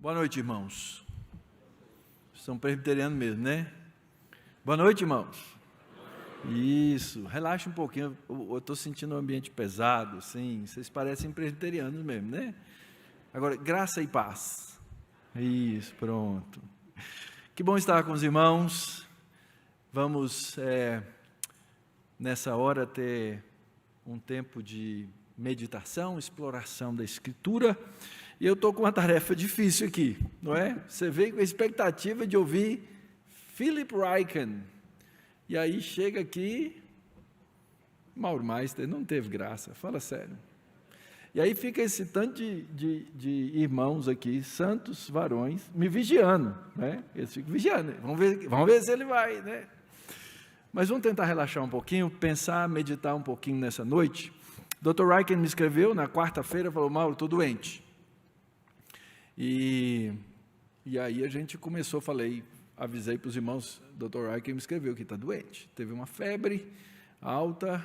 Boa noite, irmãos. São presbiterianos mesmo, né? Boa noite, irmãos. Isso, relaxa um pouquinho. Eu estou sentindo um ambiente pesado, sim. Vocês parecem presbiterianos mesmo, né? Agora, graça e paz. Isso, pronto. Que bom estar com os irmãos. Vamos, nessa hora, ter um tempo de meditação, exploração da Escritura. E eu estou com uma tarefa difícil aqui, não é? Você veio com a expectativa de ouvir Philip Ryken. E aí chega aqui, Mauro Meister, não teve graça, fala sério. E aí fica esse tanto de irmãos aqui, santos varões, me vigiando, né? Eles ficam vigiando, vamos ver se ele vai, né? Mas vamos tentar relaxar um pouquinho, pensar, meditar um pouquinho nessa noite. Dr. Ryken me escreveu na quarta-feira, falou: Mauro, estou doente. E aí a gente começou, avisei para os irmãos, Dr. Ryken me escreveu que está doente, teve uma febre alta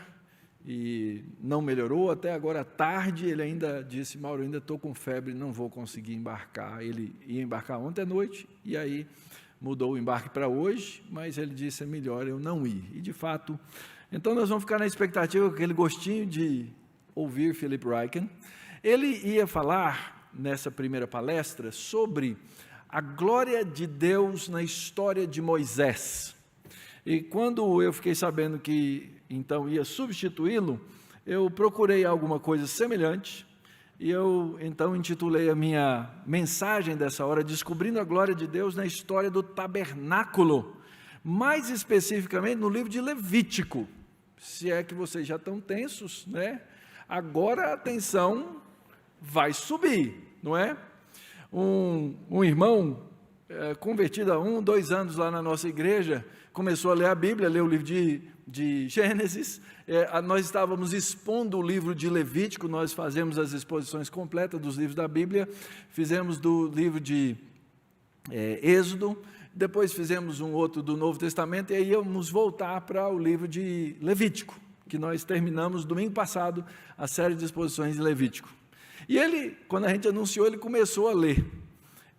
e não melhorou, até agora à tarde ele ainda disse: Mauro, ainda estou com febre, não vou conseguir embarcar. Ele ia embarcar ontem à noite e aí mudou o embarque para hoje, mas ele disse: é melhor eu não ir. E de fato, então nós vamos ficar na expectativa, com aquele gostinho de ouvir Philip Ryken. Ele ia falar nessa primeira palestra sobre a glória de Deus na história de Moisés. E quando eu fiquei sabendo que então ia substituí-lo, eu procurei alguma coisa semelhante, e eu então intitulei a minha mensagem dessa hora, Descobrindo a Glória de Deus na História do Tabernáculo, mais especificamente no livro de Levítico. Se é que vocês já estão tensos, né? Agora a tensão vai subir, não é? Um irmão convertido há 1, 2 anos lá na nossa igreja, começou a ler a Bíblia, leu o livro de Gênesis. Nós estávamos expondo o livro de Levítico, nós fazemos as exposições completas dos livros da Bíblia, fizemos do livro de Êxodo, depois fizemos um outro do Novo Testamento, e aí íamos voltar para o livro de Levítico, que nós terminamos domingo passado a série de exposições de Levítico. E ele, quando a gente anunciou, ele começou a ler.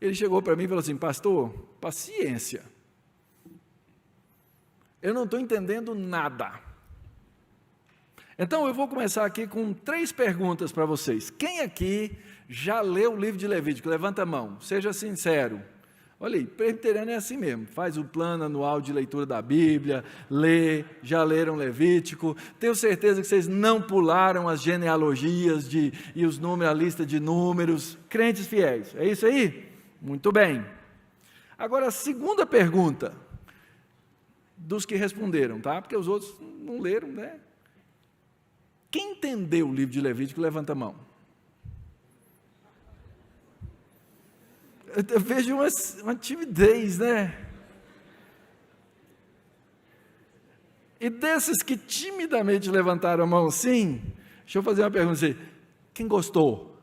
Ele chegou para mim e falou assim: pastor, paciência, eu não estou entendendo nada. Então eu vou começar aqui com 3 perguntas para vocês. Quem aqui já leu o livro de Levítico? Levanta a mão, seja sincero. Olha aí, presbiteriano é assim mesmo, faz o plano anual de leitura da Bíblia, lê, já leram Levítico, tenho certeza que vocês não pularam as genealogias e os números, a lista de números, crentes fiéis, é isso aí? Muito bem. Agora a segunda pergunta, dos que responderam, tá? Porque os outros não leram, né? Quem entendeu o livro de Levítico, levanta a mão. Eu vejo uma timidez, né? E desses que timidamente levantaram a mão assim, deixa eu fazer uma pergunta assim: quem gostou?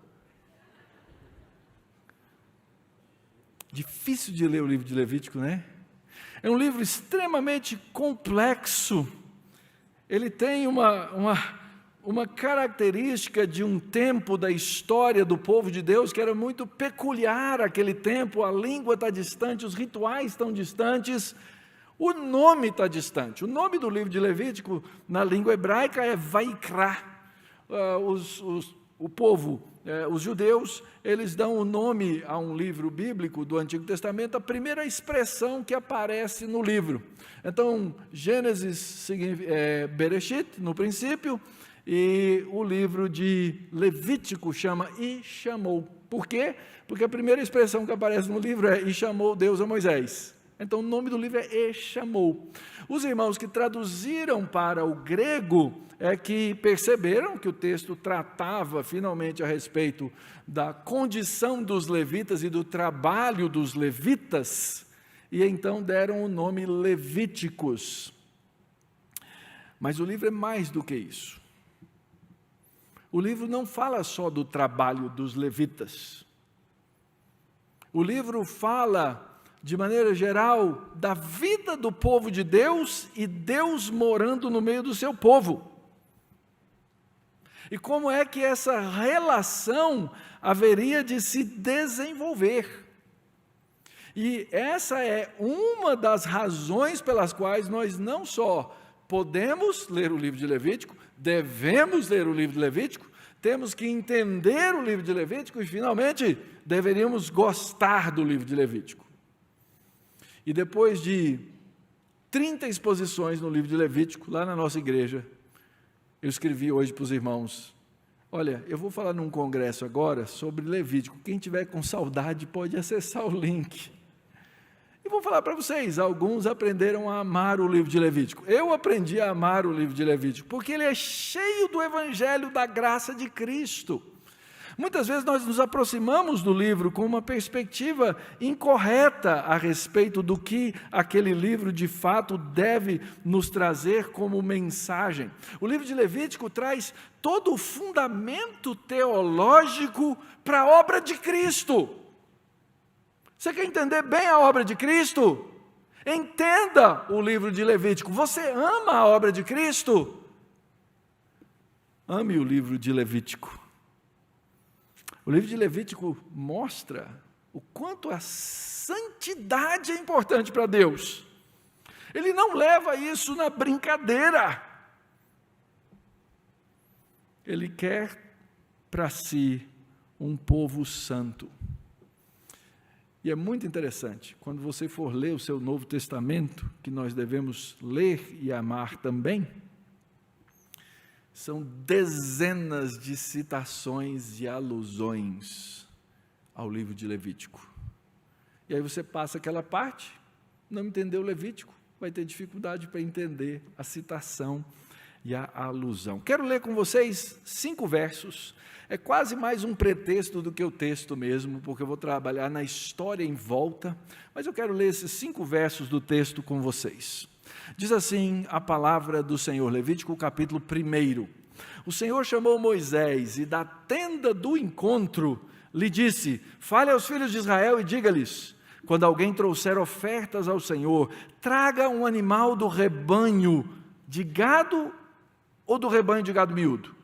Difícil de ler o livro de Levítico, né? É um livro extremamente complexo. Ele tem uma característica de um tempo da história do povo de Deus que era muito peculiar àquele tempo. A língua está distante, os rituais estão distantes, o nome está distante. O nome do livro de Levítico na língua hebraica é Vaikra. O povo, os judeus, eles dão o nome a um livro bíblico do Antigo Testamento, a primeira expressão que aparece no livro. Então, Gênesis significa Bereshit, no princípio, e o livro de Levítico chama E chamou. Por quê? Porque a primeira expressão que aparece no livro é E chamou Deus a Moisés. Então o nome do livro é E chamou. Os irmãos que traduziram para o grego que perceberam que o texto tratava finalmente a respeito da condição dos levitas e do trabalho dos levitas, e então deram o nome Levíticos. Mas o livro é mais do que isso. O livro não fala só do trabalho dos levitas. O livro fala, de maneira geral, da vida do povo de Deus e Deus morando no meio do seu povo. E como é que essa relação haveria de se desenvolver? E essa é uma das razões pelas quais nós não só podemos ler o livro de Levítico, devemos ler o livro de Levítico, temos que entender o livro de Levítico e, finalmente, deveríamos gostar do livro de Levítico. E depois de 30 exposições no livro de Levítico, lá na nossa igreja, eu escrevi hoje para os irmãos, olha, eu vou falar num congresso agora sobre Levítico, quem tiver com saudade pode acessar o link. E vou falar para vocês, alguns aprenderam a amar o livro de Levítico. Eu aprendi a amar o livro de Levítico, porque ele é cheio do evangelho da graça de Cristo. Muitas vezes nós nos aproximamos do livro com uma perspectiva incorreta a respeito do que aquele livro de fato deve nos trazer como mensagem. O livro de Levítico traz todo o fundamento teológico para a obra de Cristo. Você quer entender bem a obra de Cristo? Entenda o livro de Levítico. Você ama a obra de Cristo? Ame o livro de Levítico. O livro de Levítico mostra o quanto a santidade é importante para Deus. Ele não leva isso na brincadeira. Ele quer para si um povo santo. E é muito interessante, quando você for ler o seu Novo Testamento, que nós devemos ler e amar também, são dezenas de citações e alusões ao livro de Levítico. E aí você passa aquela parte, não entendeu Levítico, vai ter dificuldade para entender a citação e a alusão. Quero ler com vocês 5 versos. É quase mais um pretexto do que o texto mesmo, porque eu vou trabalhar na história em volta, mas eu quero ler esses 5 versos do texto com vocês. Diz assim a palavra do Senhor, Levítico capítulo 1. O Senhor chamou Moisés e da tenda do encontro lhe disse, fale aos filhos de Israel e diga-lhes, quando alguém trouxer ofertas ao Senhor, traga um animal do rebanho de gado ou do rebanho de gado miúdo.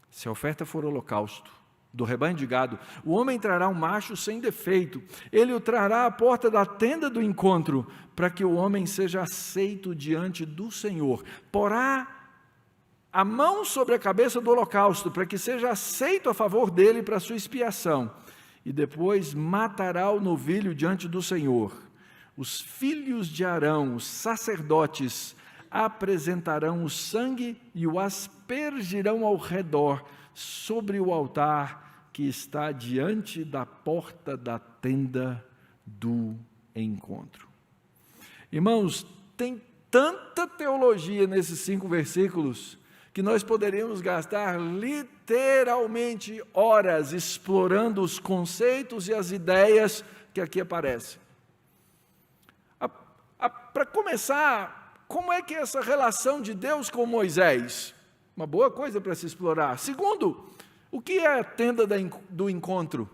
Se a oferta for holocausto, do rebanho de gado, o homem trará um macho sem defeito, ele o trará à porta da tenda do encontro, para que o homem seja aceito diante do Senhor. Porá a mão sobre a cabeça do holocausto, para que seja aceito a favor dele para a sua expiação, e depois matará o novilho diante do Senhor. Os filhos de Arão, os sacerdotes, apresentarão o sangue e o aspergirão ao redor, sobre o altar que está diante da porta da tenda do encontro. Irmãos, tem tanta teologia nesses 5 versículos, que nós poderíamos gastar literalmente horas explorando os conceitos e as ideias que aqui aparecem. Para começar, como é que é essa relação de Deus com Moisés? Uma boa coisa para se explorar. Segundo, o que é a tenda do encontro?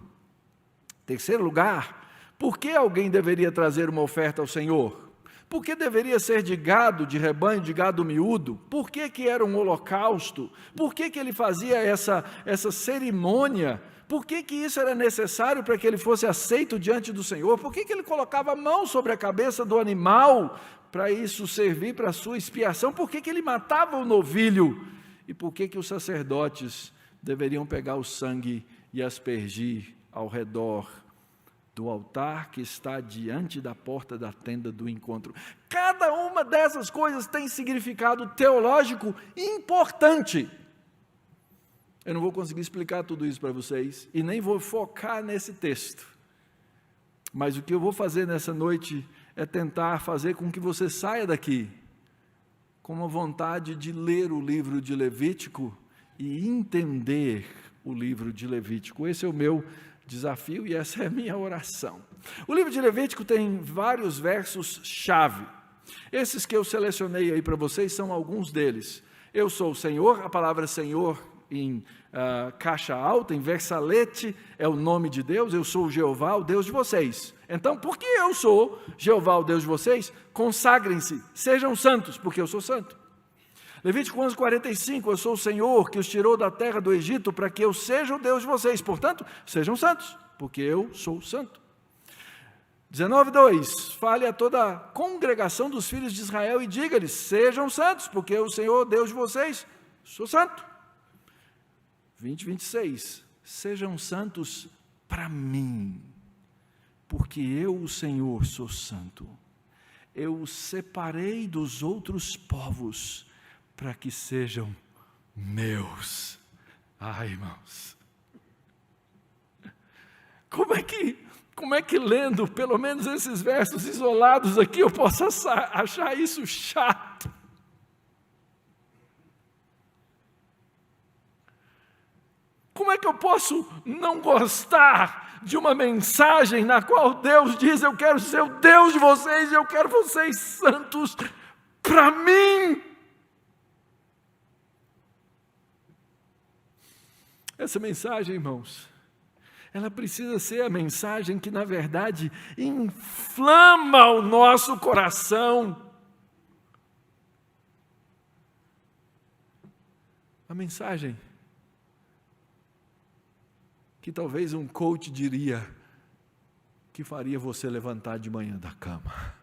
Terceiro lugar, por que alguém deveria trazer uma oferta ao Senhor? Por que deveria ser de gado, de rebanho, de gado miúdo? Por que era um holocausto? Por que ele fazia essa cerimônia? Por que isso era necessário para que ele fosse aceito diante do Senhor? Por que ele colocava a mão sobre a cabeça do animal para isso servir para a sua expiação? Por que ele matava o novilho? E por que os sacerdotes deveriam pegar o sangue e aspergir ao redor do altar que está diante da porta da tenda do encontro? Cada uma dessas coisas tem significado teológico importante. Eu não vou conseguir explicar tudo isso para vocês, e nem vou focar nesse texto. Mas o que eu vou fazer nessa noite é tentar fazer com que você saia daqui com uma vontade de ler o livro de Levítico e entender o livro de Levítico. Esse é o meu desafio e essa é a minha oração. O livro de Levítico tem vários versos-chave. Esses que eu selecionei aí para vocês são alguns deles. Eu sou o Senhor, a palavra Senhor em caixa alta, em versalete, é o nome de Deus. Eu sou o Jeová, o Deus de vocês. Então, porque eu sou Jeová, o Deus de vocês, consagrem-se, sejam santos, porque eu sou santo. Levítico 11:45, eu sou o Senhor que os tirou da terra do Egito para que eu seja o Deus de vocês, portanto, sejam santos, porque eu sou santo. 19:2, fale a toda a congregação dos filhos de Israel e diga-lhes, sejam santos, porque o Senhor, Deus de vocês, sou santo. 20:26, sejam santos para mim, porque eu, o Senhor, sou santo. Eu os separei dos outros povos, para que sejam meus. Ai, irmãos, como é que lendo pelo menos esses versos isolados aqui eu posso achar isso chato? Como é que eu posso não gostar de uma mensagem na qual Deus diz, eu quero ser o Deus de vocês e eu quero vocês santos para mim? Essa mensagem, irmãos, ela precisa ser a mensagem que, na verdade, inflama o nosso coração. A mensagem que talvez um coach diria que faria você levantar de manhã da cama.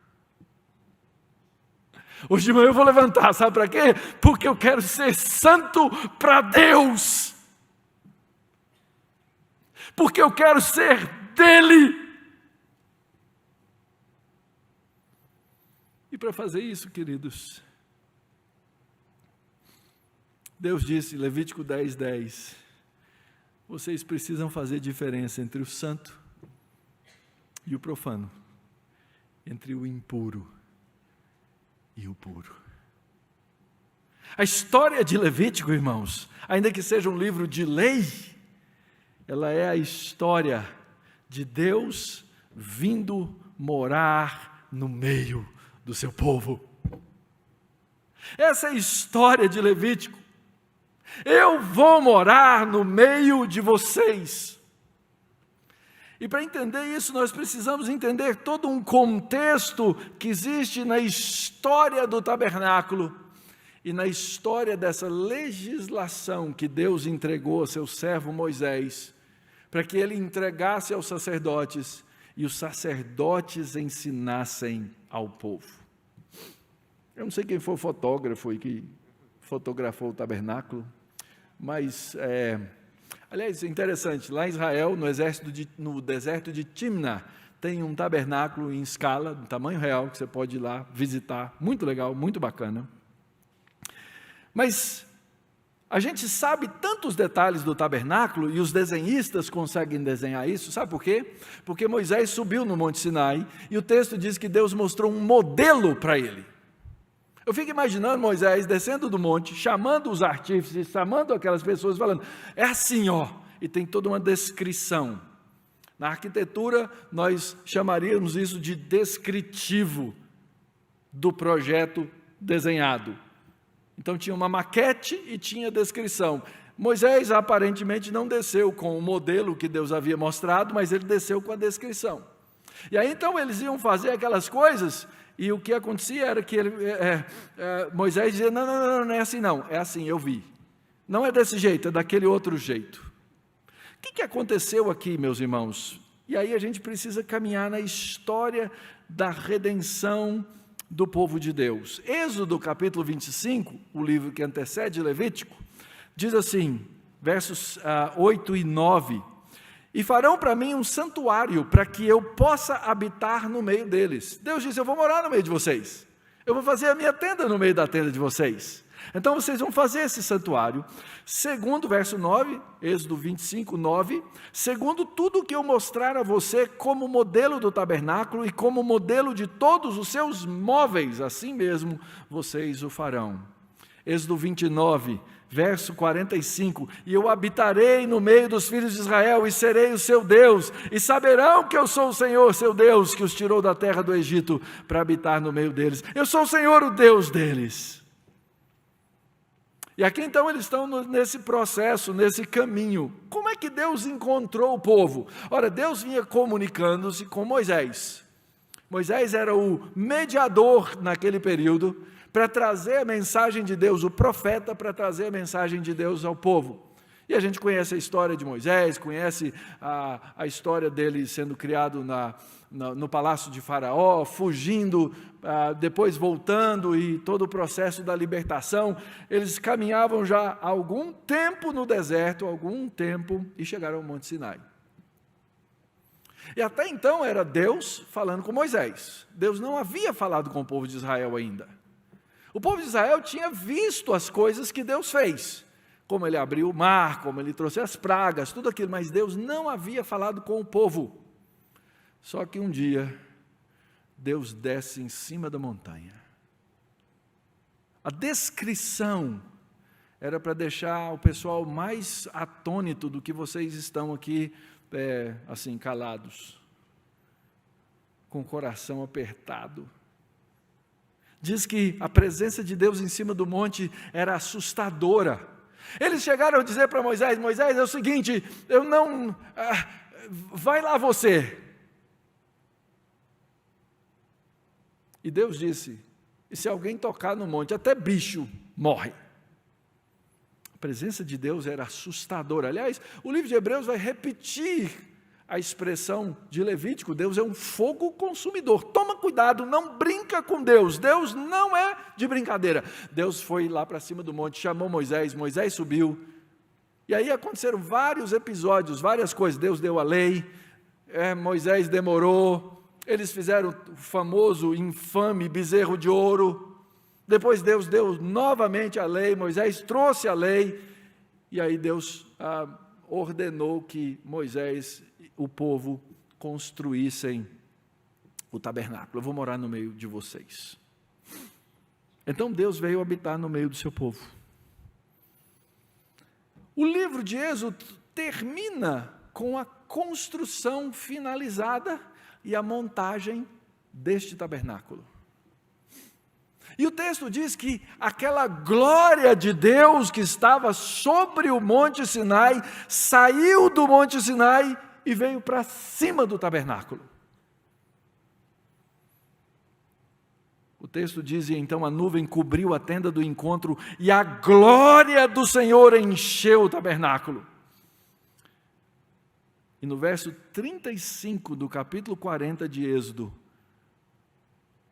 Hoje de manhã eu vou levantar, sabe para quê? Porque eu quero ser santo para Deus. Porque eu quero ser dele. E para fazer isso, queridos, Deus disse, Levítico 10:10, vocês precisam fazer diferença entre o santo e o profano, entre o impuro e o puro. A história de Levítico, irmãos, ainda que seja um livro de lei, ela é a história de Deus vindo morar no meio do seu povo. Essa é a história de Levítico. Eu vou morar no meio de vocês. E para entender isso, nós precisamos entender todo um contexto que existe na história do tabernáculo e na história dessa legislação que Deus entregou a seu servo Moisés, para que ele entregasse aos sacerdotes e os sacerdotes ensinassem ao povo. Eu não sei quem foi o fotógrafo que fotografou o tabernáculo, mas, aliás, é interessante, lá em Israel, no deserto de Timna, tem um tabernáculo em escala, do tamanho real, que você pode ir lá visitar, muito legal, muito bacana. Mas a gente sabe tantos detalhes do tabernáculo, e os desenhistas conseguem desenhar isso, sabe por quê? Porque Moisés subiu no Monte Sinai, e o texto diz que Deus mostrou um modelo para ele. Eu fico imaginando Moisés descendo do monte, chamando os artífices, chamando aquelas pessoas, falando, é assim, ó, e tem toda uma descrição. Na arquitetura, nós chamaríamos isso de descritivo do projeto desenhado. Então tinha uma maquete e tinha descrição. Moisés aparentemente não desceu com o modelo que Deus havia mostrado, mas ele desceu com a descrição. E aí então eles iam fazer aquelas coisas, e o que acontecia era que Moisés dizia, não é assim não, é assim, eu vi. Não é desse jeito, é daquele outro jeito. O que aconteceu aqui, meus irmãos? E aí a gente precisa caminhar na história da redenção do povo de Deus. Êxodo capítulo 25, o livro que antecede Levítico, diz assim, versos 8 e 9, e farão para mim um santuário para que eu possa habitar no meio deles. Deus disse, eu vou morar no meio de vocês, eu vou fazer a minha tenda no meio da tenda de vocês. Então vocês vão fazer esse santuário, segundo verso 9, Êxodo 25, 9, segundo tudo que eu mostrar a você como modelo do tabernáculo e como modelo de todos os seus móveis, assim mesmo vocês o farão. Êxodo 29, verso 45, e eu habitarei no meio dos filhos de Israel e serei o seu Deus, e saberão que eu sou o Senhor, seu Deus, que os tirou da terra do Egito para habitar no meio deles. Eu sou o Senhor, o Deus deles. E aqui então eles estão nesse processo, nesse caminho. Como é que Deus encontrou o povo? Ora, Deus vinha comunicando-se com Moisés. Moisés era o mediador naquele período para trazer a mensagem de Deus, o profeta para trazer a mensagem de Deus ao povo. E a gente conhece a história de Moisés, conhece a história dele sendo criado no palácio de Faraó, fugindo, depois voltando e todo o processo da libertação. Eles caminhavam já há algum tempo no deserto, e chegaram ao Monte Sinai. E até então era Deus falando com Moisés. Deus não havia falado com o povo de Israel ainda. O povo de Israel tinha visto as coisas que Deus fez, como ele abriu o mar, como ele trouxe as pragas, tudo aquilo, mas Deus não havia falado com o povo. Só que um dia, Deus desce em cima da montanha. A descrição era para deixar o pessoal mais atônito do que vocês estão aqui, assim, calados, com o coração apertado. Diz que a presença de Deus em cima do monte era assustadora. Eles chegaram a dizer para Moisés: Moisés, é o seguinte, vai lá você. E Deus disse: e se alguém tocar no monte, até bicho morre. A presença de Deus era assustadora. Aliás, o livro de Hebreus vai repetir a expressão de Levítico: Deus é um fogo consumidor. Toma cuidado, não brinca com Deus. Deus não é de brincadeira. Deus foi lá para cima do monte, chamou Moisés, Moisés subiu. E aí aconteceram vários episódios, várias coisas. Deus deu a lei, Moisés demorou, eles fizeram o famoso, infame bezerro de ouro. Depois Deus deu novamente a lei, Moisés trouxe a lei, e aí Deus ordenou que Moisés, o povo, construíssem o tabernáculo. Eu vou morar no meio de vocês. Então Deus veio habitar no meio do seu povo. O livro de Êxodo termina com a construção finalizada e a montagem deste tabernáculo. E o texto diz que aquela glória de Deus que estava sobre o Monte Sinai, saiu do Monte Sinai e veio para cima do tabernáculo. O texto diz: e então a nuvem cobriu a tenda do encontro e a glória do Senhor encheu o tabernáculo. E no verso 35 do capítulo 40 de Êxodo,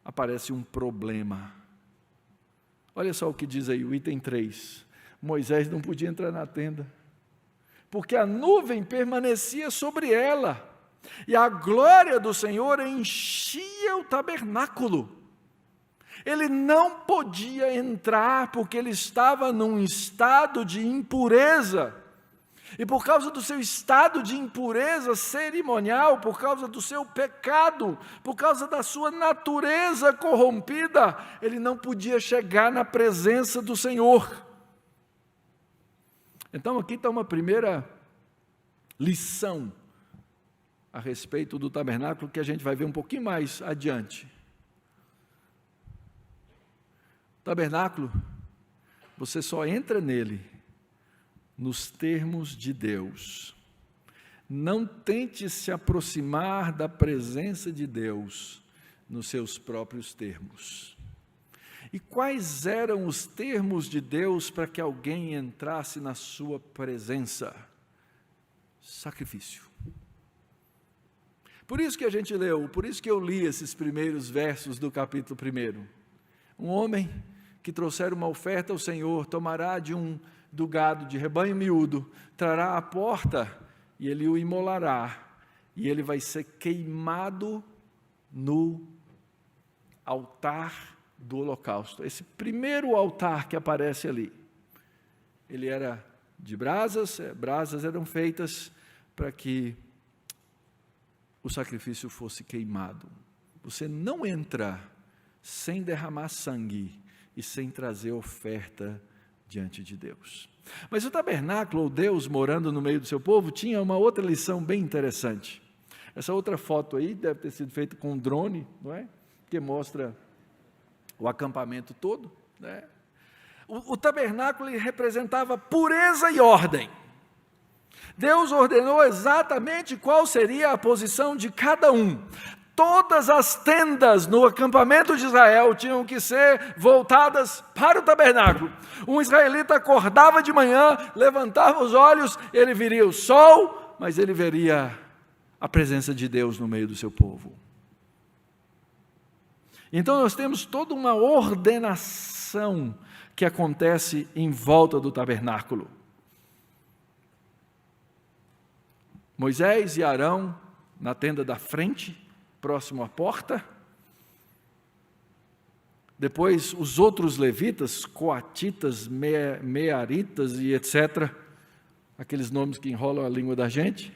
aparece um problema. Olha só o que diz aí, o item 3. Moisés não podia entrar na tenda, porque a nuvem permanecia sobre ela, e a glória do Senhor enchia o tabernáculo. Ele não podia entrar, porque ele estava num estado de impureza, e por causa do seu estado de impureza cerimonial, por causa do seu pecado, por causa da sua natureza corrompida, ele não podia chegar na presença do Senhor. Então aqui está uma primeira lição a respeito do tabernáculo, que a gente vai ver um pouquinho mais adiante. O tabernáculo, você só entra nele nos termos de Deus. Não tente se aproximar da presença de Deus nos seus próprios termos. E quais eram os termos de Deus para que alguém entrasse na sua presença? Sacrifício. Por isso que a gente leu, por isso que eu li esses primeiros versos do capítulo 1. Um homem que trouxer uma oferta ao Senhor, tomará do gado de rebanho miúdo, trará à porta, e ele o imolará, e ele vai ser queimado no altar do holocausto. Esse primeiro altar que aparece ali, ele era de brasas eram feitas para que o sacrifício fosse queimado. Você não entra sem derramar sangue e sem trazer oferta diante de Deus. Mas o tabernáculo, ou Deus morando no meio do seu povo, tinha uma outra lição bem interessante. Essa outra foto aí deve ter sido feita com um drone, não é? Que mostra o acampamento todo, né? O tabernáculo representava pureza e ordem. Deus ordenou exatamente qual seria a posição de cada um. todas as tendas no acampamento de Israel tinham que ser voltadas para o tabernáculo. Um israelita acordava de manhã, levantava os olhos, ele viria o sol, mas ele veria a presença de Deus no meio do seu povo. Então nós temos toda uma ordenação que acontece em volta do tabernáculo. Moisés e Arão na tenda da frente, próximo à porta. Depois os outros levitas, coatitas, mearitas e etc. Aqueles nomes que enrolam a língua da gente.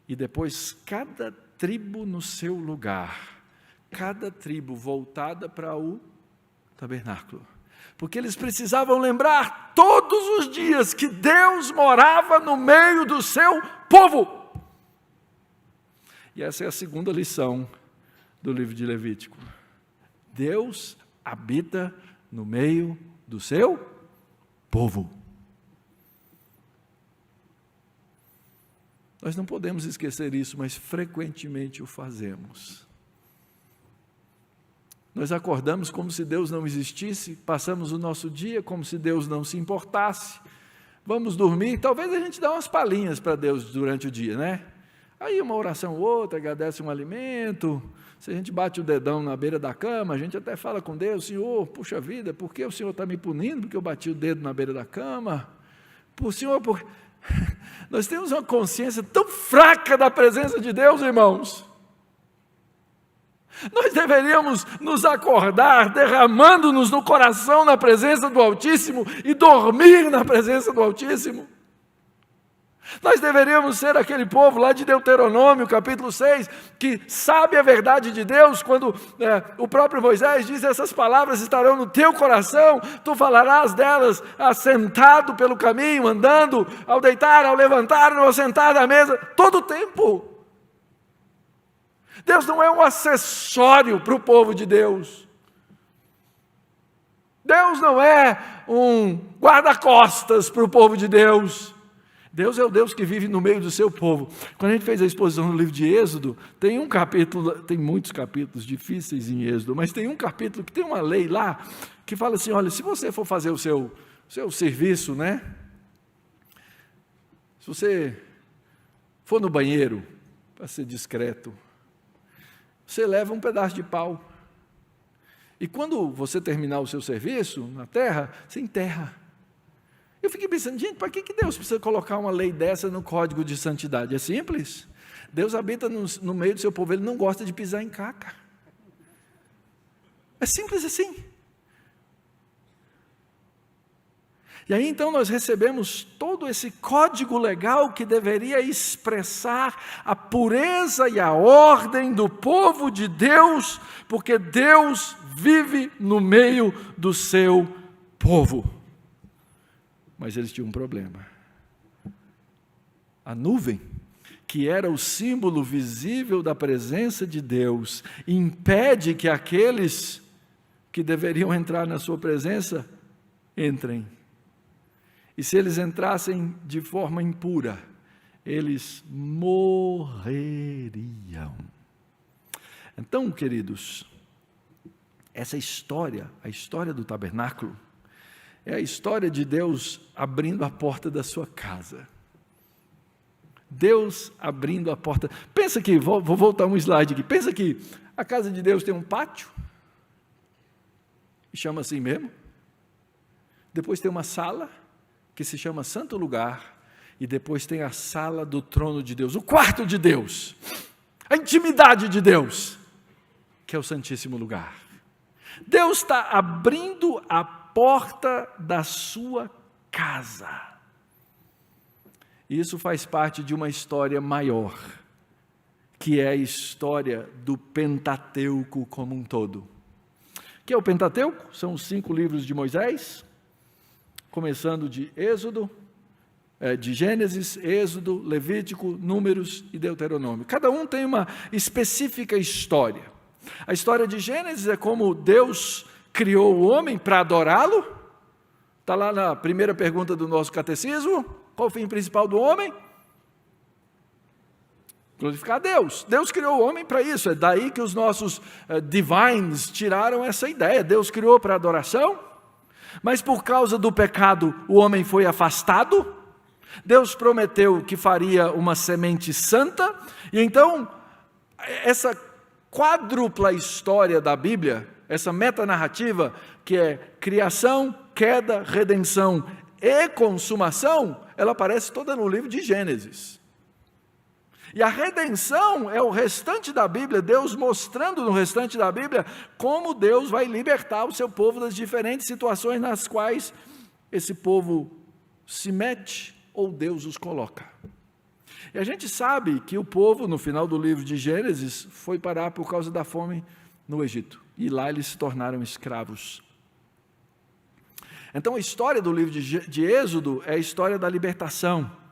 E depois cada tribo no seu lugar. Cada tribo voltada para o tabernáculo. Porque eles precisavam lembrar todos os dias que Deus morava no meio do seu povo. E essa é a segunda lição do livro de Levítico. Deus habita no meio do seu povo. Nós não podemos esquecer isso, mas frequentemente o fazemos. Nós acordamos como se Deus não existisse, passamos o nosso dia como se Deus não se importasse, vamos dormir, talvez a gente dá umas palhinhas para Deus durante o dia, né? Aí uma oração ou outra, agradece um alimento, se a gente bate o dedão na beira da cama, a gente até fala com Deus, Senhor, puxa vida, por que o Senhor está me punindo porque eu bati o dedo na beira da cama? Nós temos uma consciência tão fraca da presença de Deus, irmãos. Nós deveríamos nos acordar derramando-nos no coração na presença do Altíssimo e dormir na presença do Altíssimo. Nós deveríamos ser aquele povo lá de Deuteronômio, capítulo 6, que sabe a verdade de Deus, quando o próprio Moisés diz, essas palavras estarão no teu coração, tu falarás delas assentado pelo caminho, andando, ao deitar, ao levantar, ao sentar da mesa, todo o tempo. Deus não é um acessório para o povo de Deus. Deus não é um guarda-costas para o povo de Deus. Deus é o Deus que vive no meio do seu povo. Quando a gente fez a exposição no livro de Êxodo, tem um capítulo, tem muitos capítulos difíceis em Êxodo, mas tem um capítulo que tem uma lei lá, que fala assim, olha, se você for fazer o seu serviço, né? Se você for no banheiro, para ser discreto, você leva um pedaço de pau. E quando você terminar o seu serviço na terra, você enterra. Eu fiquei pensando, gente, para que Deus precisa colocar uma lei dessa no código de santidade? É simples. Deus habita no meio do seu povo, Ele não gosta de pisar em caca. É simples assim. E aí então nós recebemos todo esse código legal que deveria expressar a pureza e a ordem do povo de Deus, porque Deus vive no meio do seu povo. Mas eles tinham um problema. A nuvem, que era o símbolo visível da presença de Deus, impede que aqueles que deveriam entrar na sua presença, entrem. E se eles entrassem de forma impura, eles morreriam. Então, queridos, essa história, a história do tabernáculo, é a história de Deus abrindo a porta da sua casa. Deus abrindo a porta. Pensa que, vou voltar um slide aqui, pensa que a casa de Deus tem um pátio, e chama assim mesmo. Depois tem uma sala, que se chama Santo Lugar, e depois tem a sala do trono de Deus, o quarto de Deus, a intimidade de Deus, que é o Santíssimo Lugar. Deus está abrindo a porta da sua casa. Isso faz parte de uma história maior, que é a história do Pentateuco como um todo. O que é o Pentateuco? São os 5 livros de Moisés, começando de Gênesis, Êxodo, Levítico, Números e Deuteronômio. Cada um tem uma específica história. A história de Gênesis é como Deus criou o homem para adorá-lo. Está lá na primeira pergunta do nosso catecismo. Qual o fim principal do homem? Glorificar a Deus. Deus criou o homem para isso. É daí que os nossos divines tiraram essa ideia. Deus criou para adoração, mas por causa do pecado o homem foi afastado. Deus prometeu que faria uma semente santa. E então, essa quádrupla história da Bíblia, essa metanarrativa, que é criação, queda, redenção e consumação, ela aparece toda no livro de Gênesis. E a redenção é o restante da Bíblia, Deus mostrando no restante da Bíblia como Deus vai libertar o seu povo das diferentes situações nas quais esse povo se mete ou Deus os coloca. E a gente sabe que o povo, no final do livro de Gênesis, foi parar por causa da fome no Egito. E lá eles se tornaram escravos. Então a história do livro de Êxodo é a história da libertação.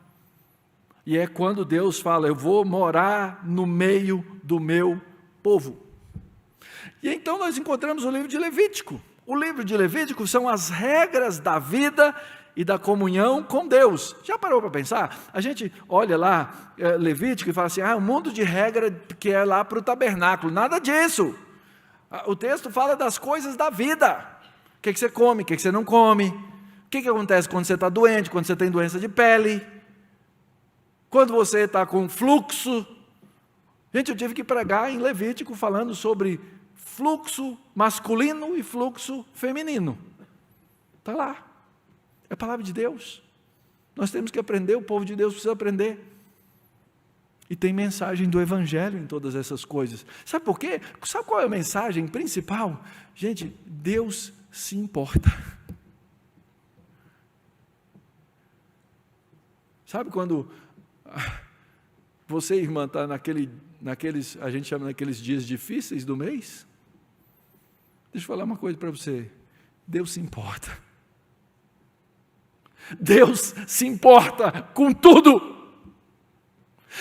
E é quando Deus fala, eu vou morar no meio do meu povo. E então nós encontramos o livro de Levítico. O livro de Levítico são as regras da vida e da comunhão com Deus. Já parou para pensar? A gente olha lá Levítico e fala assim, um mundo de regra que é lá para o tabernáculo. Nada disso. O texto fala das coisas da vida. O que você come, o que você não come. O que acontece quando você está doente, quando você tem doença de pele. Quando você está com fluxo. Gente, eu tive que pregar em Levítico falando sobre fluxo masculino e fluxo feminino. Está lá. É a palavra de Deus. Nós temos que aprender, o povo de Deus precisa aprender. E tem mensagem do Evangelho em todas essas coisas. Sabe por quê? Sabe qual é a mensagem principal? Gente, Deus se importa. Sabe quando você, irmã, está naqueles, a gente chama naqueles dias difíceis do mês? Deixa eu falar uma coisa para você. Deus se importa. Deus se importa com tudo.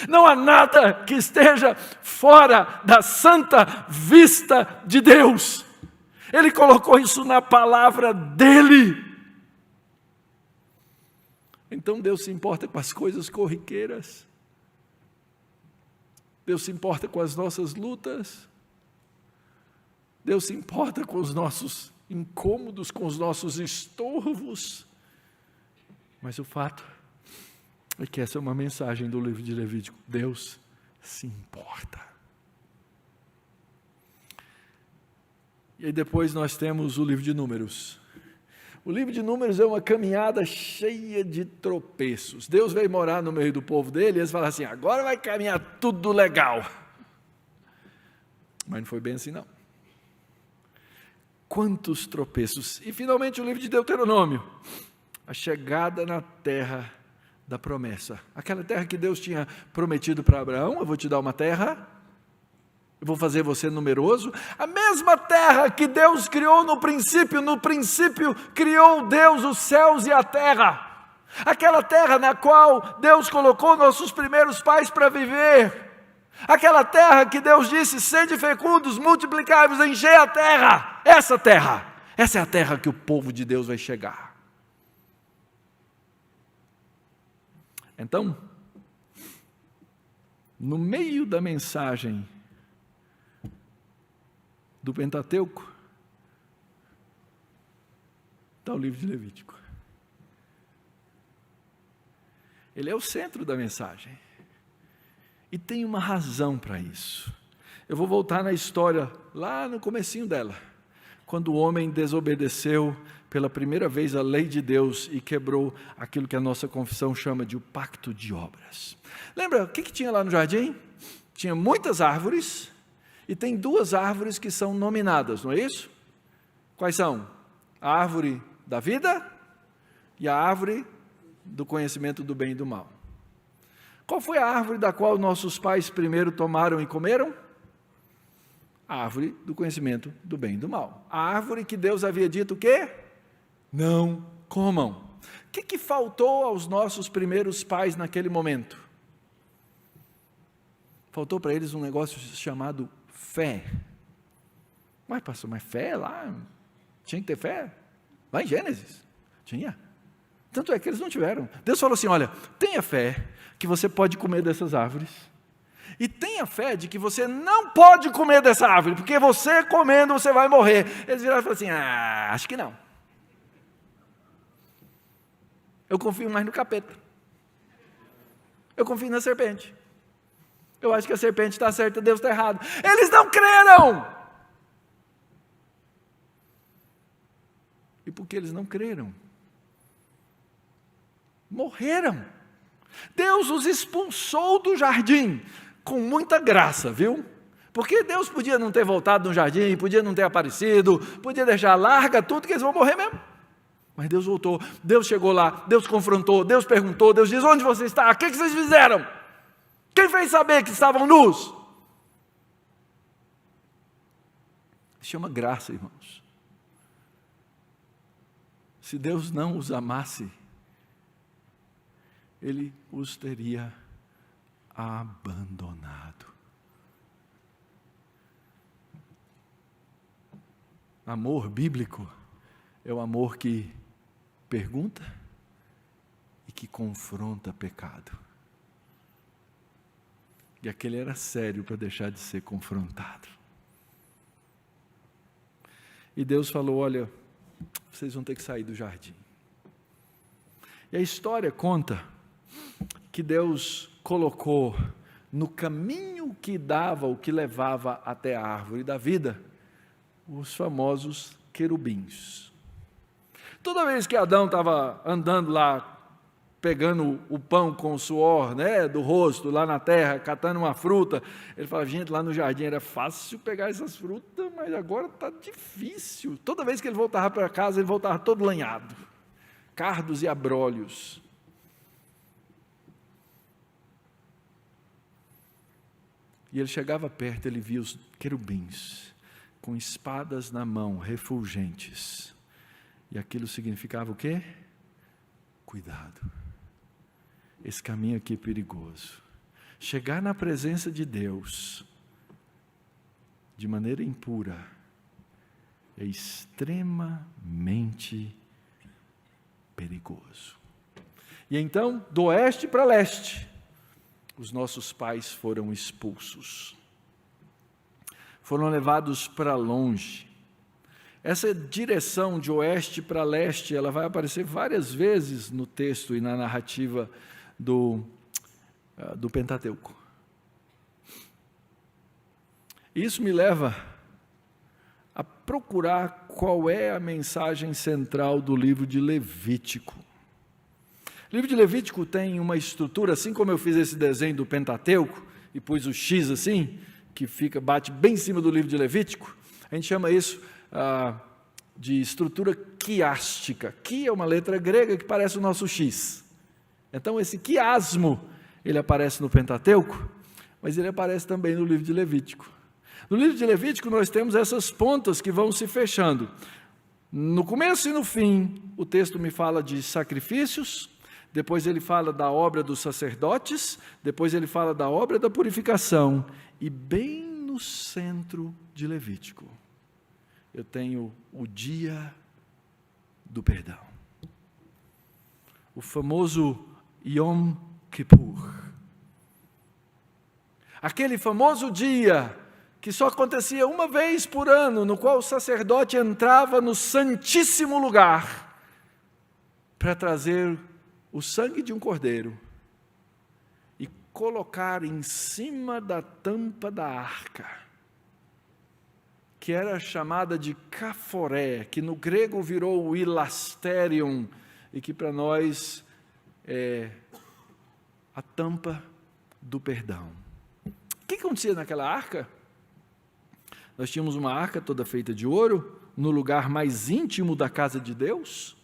Não há nada que esteja fora da santa vista de Deus. Ele colocou isso na palavra dele. Então Deus se importa com as coisas corriqueiras. Deus se importa com as nossas lutas. Deus se importa com os nossos incômodos, com os nossos estorvos. Mas o fato é que essa é uma mensagem do livro de Levítico. Deus se importa. E aí depois nós temos o livro de Números. O livro de Números é uma caminhada cheia de tropeços. Deus veio morar no meio do povo dele e eles falaram assim, agora vai caminhar tudo legal. Mas não foi bem assim não. Quantos tropeços. E finalmente o livro de Deuteronômio. A chegada na terra da promessa. Aquela terra que Deus tinha prometido para Abraão, eu vou te dar uma terra, eu vou fazer você numeroso. A mesma terra que Deus criou no princípio criou Deus os céus e a terra. Aquela terra na qual Deus colocou nossos primeiros pais para viver. Aquela terra que Deus disse, sede fecundos, multiplicai-vos, enchei a terra. Essa é a terra que o povo de Deus vai chegar. Então, no meio da mensagem do Pentateuco, está o livro de Levítico. Ele é o centro da mensagem. E tem uma razão para isso. Eu vou voltar na história, lá no comecinho dela, quando o homem desobedeceu pela primeira vez a lei de Deus e quebrou aquilo que a nossa confissão chama de o pacto de obras. Lembra, o que tinha lá no jardim? Tinha muitas árvores, e tem duas árvores que são nominadas, não é isso? Quais são? A árvore da vida e a árvore do conhecimento do bem e do mal. Qual foi a árvore da qual nossos pais primeiro tomaram e comeram? A árvore do conhecimento do bem e do mal. A árvore que Deus havia dito o quê? Não comam. O que faltou aos nossos primeiros pais naquele momento? Faltou para eles um negócio chamado fé. Mas pastor, mas fé lá? Tinha que ter fé? Lá em Gênesis? Tinha. Tanto é que eles não tiveram. Deus falou assim, olha, tenha fé que você pode comer dessas árvores. E tenha fé de que você não pode comer dessa árvore, porque você comendo você vai morrer. Eles viraram e falaram assim, acho que não. Eu confio mais no capeta. Eu confio na serpente. Eu acho que a serpente está certa e Deus está errado. Eles não creram! E porque eles não creram, morreram. Deus os expulsou do jardim, com muita graça, viu? Porque Deus podia não ter voltado no jardim, podia não ter aparecido, podia deixar, larga tudo que eles vão morrer mesmo. Mas Deus voltou, Deus chegou lá, Deus confrontou, Deus perguntou, Deus diz, onde você está? O que vocês fizeram? Quem fez saber que estavam nus? Se chama graça, irmãos. Se Deus não os amasse, Ele os teria abandonado. Amor bíblico é o amor que pergunta e que confronta pecado. E aquele era sério para deixar de ser confrontado. E Deus falou, olha, vocês vão ter que sair do jardim. E a história conta que Deus colocou no caminho que dava, o que levava até a árvore da vida, os famosos querubins. Toda vez que Adão estava andando lá, pegando o pão com o suor, do rosto, lá na terra, catando uma fruta, ele falava, gente, lá no jardim era fácil pegar essas frutas, mas agora está difícil. Toda vez que ele voltava para casa, ele voltava todo lanhado, cardos e abrolhos. E ele chegava perto, ele via os querubins, com espadas na mão, refulgentes. E aquilo significava o quê? Cuidado. Esse caminho aqui é perigoso. Chegar na presença de Deus, de maneira impura, é extremamente perigoso. E então, do oeste para leste, os nossos pais foram expulsos. Foram levados para longe. Essa direção de oeste para leste, ela vai aparecer várias vezes no texto e na narrativa do Pentateuco. Isso me leva a procurar qual é a mensagem central do livro de Levítico. O livro de Levítico tem uma estrutura, assim como eu fiz esse desenho do Pentateuco, e pus o X assim, que bate bem em cima do livro de Levítico, a gente chama isso de estrutura quiástica. Qui é uma letra grega que parece o nosso X. Então esse quiasmo, ele aparece no Pentateuco, mas ele aparece também no livro de Levítico. No livro de Levítico nós temos essas pontas que vão se fechando. No começo e no fim, o texto me fala de sacrifícios, depois ele fala da obra dos sacerdotes, depois ele fala da obra da purificação, e bem no centro de Levítico, eu tenho o dia do perdão. O famoso Yom Kippur. Aquele famoso dia que só acontecia uma vez por ano, no qual o sacerdote entrava no santíssimo lugar para trazer o sangue de um cordeiro e colocar em cima da tampa da arca, que era chamada de caforé, que no grego virou o ilasterion, e que para nós é a tampa do perdão. O que acontecia naquela arca? Nós tínhamos uma arca toda feita de ouro, no lugar mais íntimo da casa de Deus.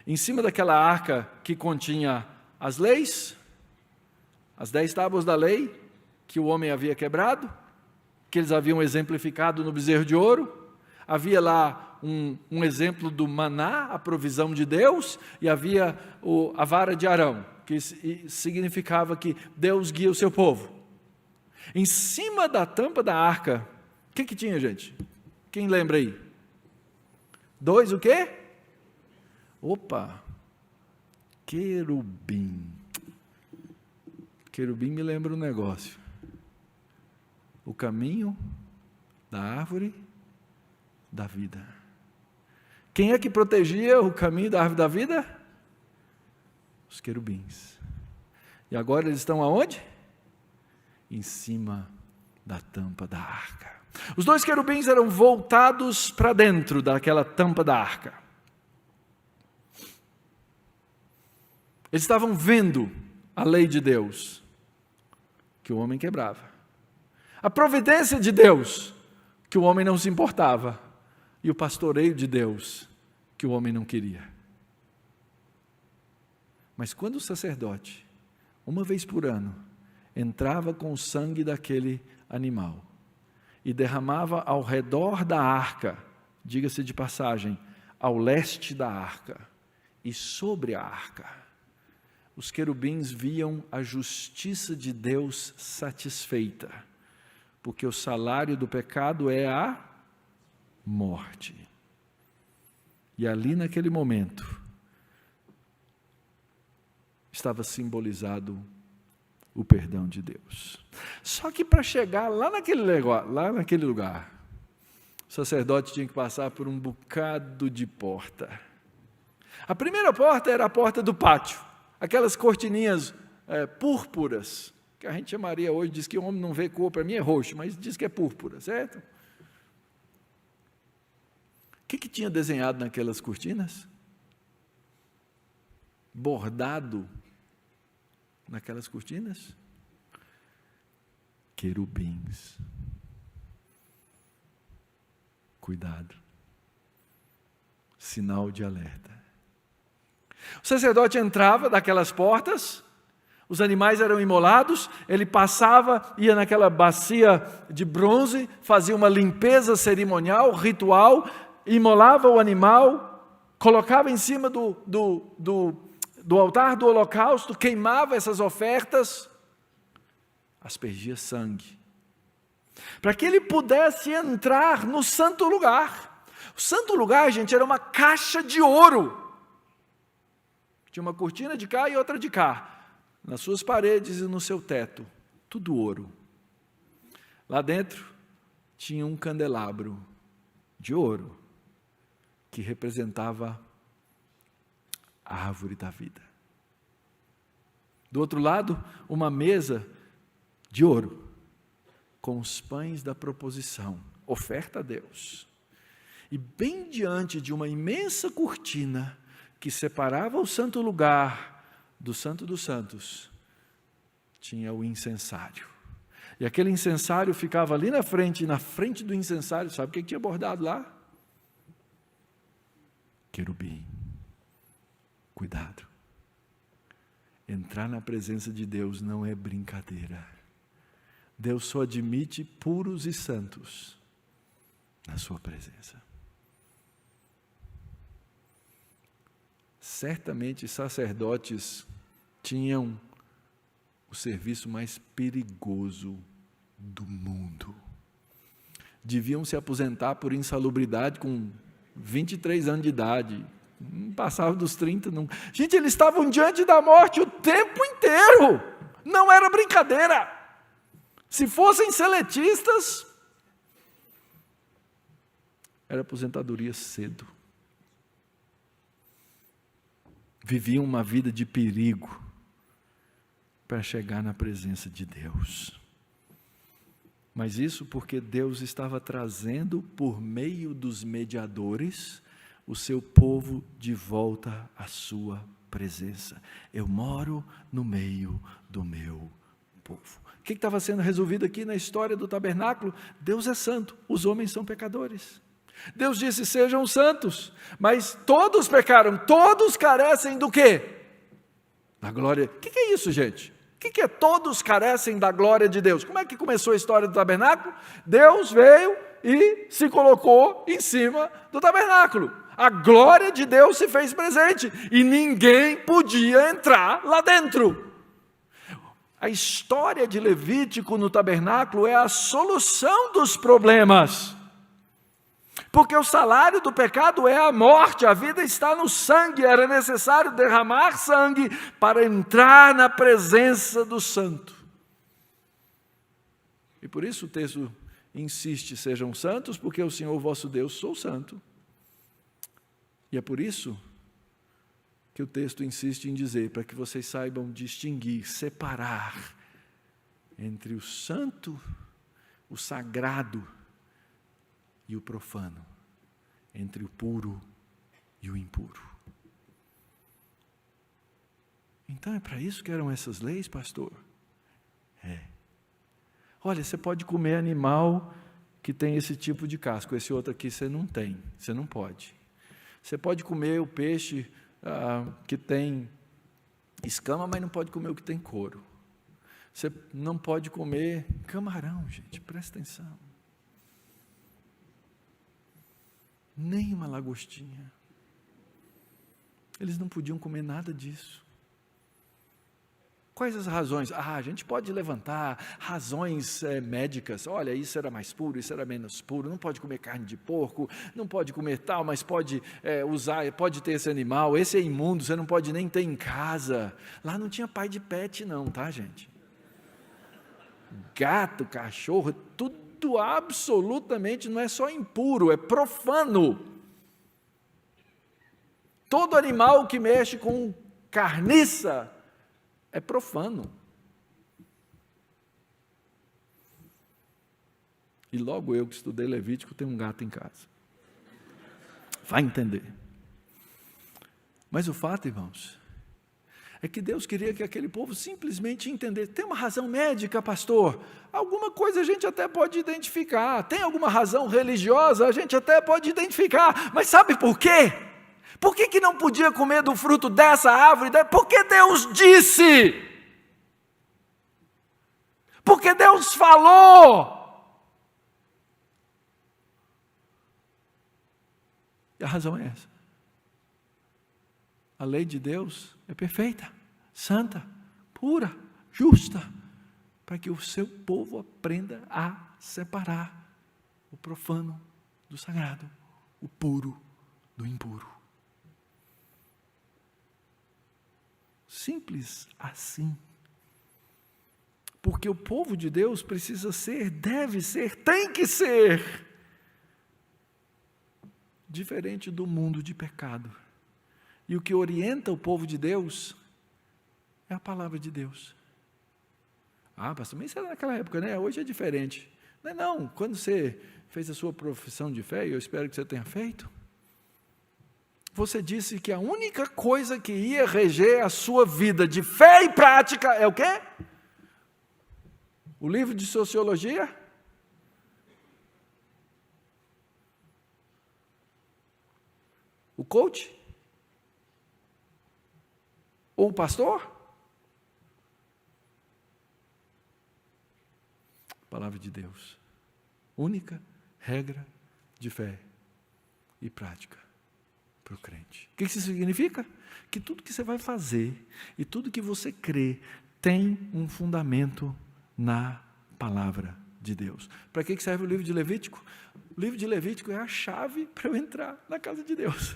Em cima daquela arca que continha as leis, as 10 tábuas da lei, que o homem havia quebrado, que eles haviam exemplificado no bezerro de ouro. Havia lá um exemplo do maná, a provisão de Deus, e havia a vara de Arão, que significava que Deus guia o seu povo. Em cima da tampa da arca, o que tinha, gente? Quem lembra aí? 2 o quê? Opa! Querubim. Querubim me lembra um negócio. o caminho da árvore da vida. Quem é que protegia o caminho da árvore da vida? Os querubins. E agora eles estão aonde? Em cima da tampa da arca. Os 2 querubins eram voltados para dentro daquela tampa da arca. Eles estavam vendo a lei de Deus, que o homem quebrava. A providência de Deus, que o homem não se importava. E o pastoreio de Deus, que o homem não queria. Mas quando o sacerdote, uma vez por ano, entrava com o sangue daquele animal e derramava ao redor da arca, diga-se de passagem, ao leste da arca e sobre a arca, os querubins viam a justiça de Deus satisfeita, porque o salário do pecado é a morte. E ali naquele momento estava simbolizado o perdão de Deus. Só que para chegar lá naquele lugar, o sacerdote tinha que passar por um bocado de porta. A primeira porta era a porta do pátio, aquelas cortininhas púrpuras, que a gente chamaria hoje, diz que o homem não vê cor, para mim é roxo, mas diz que é púrpura, certo? O que tinha desenhado naquelas cortinas? Bordado naquelas cortinas? Querubins. Cuidado. Sinal de alerta. O sacerdote entrava daquelas portas, os animais eram imolados, ele passava, ia naquela bacia de bronze, fazia uma limpeza cerimonial, ritual, imolava o animal, colocava em cima do altar do holocausto, queimava essas ofertas, aspergia sangue, para que ele pudesse entrar no santo lugar. O santo lugar, gente, era uma caixa de ouro, tinha uma cortina de cá e outra de cá, nas suas paredes e no seu teto, tudo ouro. Lá dentro tinha um candelabro de ouro, que representava a árvore da vida. Do outro lado, uma mesa de ouro, com os pães da proposição, oferta a Deus. E bem diante de uma imensa cortina, que separava o santo lugar do Santo dos Santos, tinha o incensário. E aquele incensário ficava ali na frente, e na frente do incensário, sabe o que tinha bordado lá? Querubim. Cuidado. Entrar na presença de Deus não é brincadeira. Deus só admite puros e santos na sua presença. Certamente sacerdotes tinham o serviço mais perigoso do mundo. Deviam se aposentar por insalubridade com 23 anos de idade. Não passava dos 30. Não. Gente, eles estavam diante da morte o tempo inteiro. Não era brincadeira. Se fossem seletistas, era aposentadoria cedo. Viviam uma vida de perigo para chegar na presença de Deus. Mas isso porque Deus estava trazendo, por meio dos mediadores, o seu povo de volta à sua presença. Eu moro no meio do meu povo. O que estava sendo resolvido aqui na história do tabernáculo? Deus é santo, os homens são pecadores. Deus disse, sejam santos, mas todos pecaram, todos carecem do quê? Da glória. O que é isso, gente? O que é todos carecem da glória de Deus? Como é que começou a história do tabernáculo? Deus veio e se colocou em cima do tabernáculo. A glória de Deus se fez presente e ninguém podia entrar lá dentro. A história de Levítico no tabernáculo é a solução dos problemas. Porque o salário do pecado é a morte, a vida está no sangue, era necessário derramar sangue para entrar na presença do santo. E por isso o texto insiste, sejam santos, porque o Senhor vosso Deus sou santo. E é por isso que o texto insiste em dizer, para que vocês saibam distinguir, separar entre o santo, o sagrado e o profano, entre o puro e o impuro. Então é para isso que eram essas leis, pastor? Olha, você pode comer animal que tem esse tipo de casco, esse outro aqui você não tem, você não pode. Você pode comer o peixe que tem escama, mas não pode comer o que tem couro. Você não pode comer camarão, gente, presta atenção. Nem uma lagostinha. Eles não podiam comer nada disso. Quais as razões? A gente pode levantar razões médicas. Olha, isso era mais puro, isso era menos puro. Não pode comer carne de porco, não pode comer tal, mas pode pode ter esse animal. Esse é imundo, você não pode nem ter em casa. Lá não tinha pai de pet não, tá, gente? Gato, cachorro, tudo absolutamente não é só impuro, é profano. Todo animal que mexe com carniça é profano. E logo eu que estudei Levítico tenho um gato em casa. Vai entender. Mas o fato, irmãos, é que Deus queria que aquele povo simplesmente entendesse. Tem uma razão médica, pastor? Alguma coisa a gente até pode identificar. Tem alguma razão religiosa? A gente até pode identificar. Mas sabe por quê? Por que não podia comer do fruto dessa árvore? Porque Deus disse. Porque Deus falou. E a razão é essa. A lei de Deus é perfeita, santa, pura, justa, para que o seu povo aprenda a separar o profano do sagrado, o puro do impuro. Simples assim. Porque o povo de Deus precisa ser, deve ser, tem que ser diferente do mundo de pecado. E o que orienta o povo de Deus é a palavra de Deus. Pastor, mas isso era naquela época, né? Hoje é diferente. Não, quando você fez a sua profissão de fé, e eu espero que você tenha feito, você disse que a única coisa que ia reger a sua vida de fé e prática é o quê? O livro de sociologia? O coach? Ou o pastor? Palavra de Deus. Única regra de fé e prática para o crente. O que isso significa? Que tudo que você vai fazer e tudo que você crê tem um fundamento na palavra de Deus. Para que serve o livro de Levítico? O livro de Levítico é a chave para eu entrar na casa de Deus.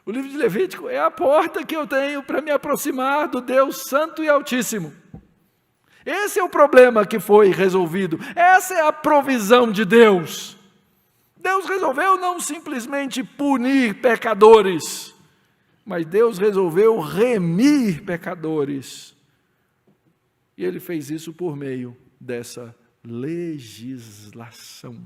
O livro de Levítico é a porta que eu tenho para me aproximar do Deus Santo e Altíssimo. Esse é o problema que foi resolvido. Essa é a provisão de Deus. Deus resolveu não simplesmente punir pecadores, mas Deus resolveu remir pecadores. E Ele fez isso por meio dessa legislação.